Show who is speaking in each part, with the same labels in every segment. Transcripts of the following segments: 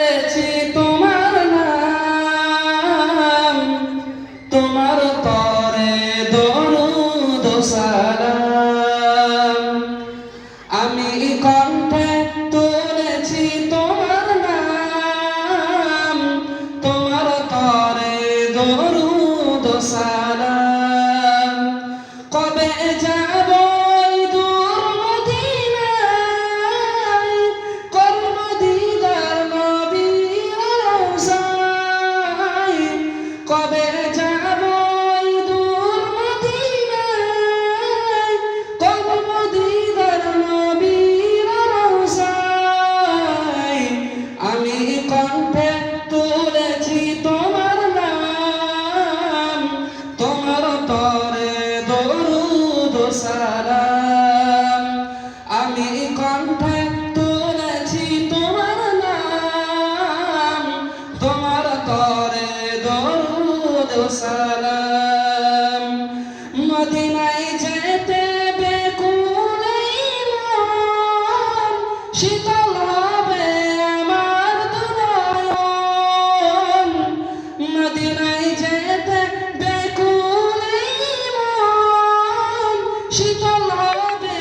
Speaker 1: তুলেছি তোমার নাম, তোমার তরে দরুদ ও সালাম। আমি কণ্ঠে তুলেছি তোমার নাম, তোমার তরে দরুদ ও সালাম। কবে যাব দূর মদিনায়, করব দিদার নবীর রওজায়। কবে যাব দূর মদিনায়, করব দিদার নবীর রওজায়। আমি কণ্ঠে তুলেছি তোমার নাম, তোমার তরে দরুদ ও সালাম। আমি কণ্ঠে তুলেছি তোমার নাম, তোমার তরে দরুদ ও সালাম। মদিনায় যেতে বেকুল এই মন, শীতল হবে আমার দু নয়ন। মদিনায় যেতে বেকুল এই মন, শীতল হবে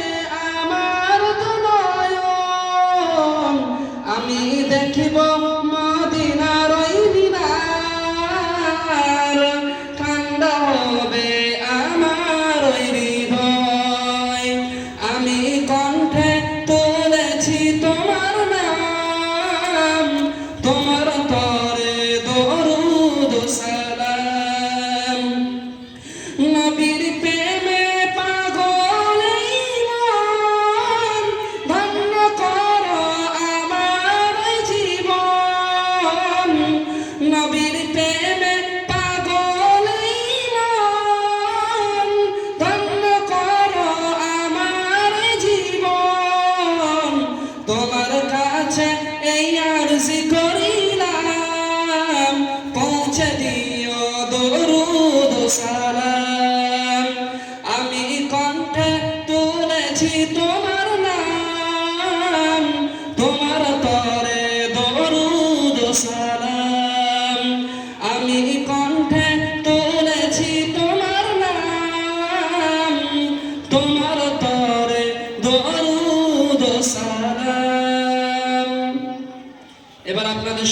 Speaker 1: আমার দু নয়ন। আমি দেখিব মদিনার ওই মিনার, ঠান্ডা হবে আমার ওই হৃদয়। আমি কণ্ঠে তুলেছি তোমার নাম, তোমার তরে দরুদ ও সালাম। নবীর প্রেমে পাগল এই মন, ধন্য করো আমার জীবন। নবীর প্রেমে পাগল এই মন, ধন্য করো আমার জীবন। তোমার কাছে এই আরজি করিলাম, পৌঁছে দিও দরুদ ও সালাম। আমি কণ্ঠে তুলেছি তোমার নাম, তোমার তরে দরুদ ও সালাম। আমি কণ্ঠে তুলেছি তোমার নাম, তোমার তরে দরুদ ও সালাম। এবার আপনাদের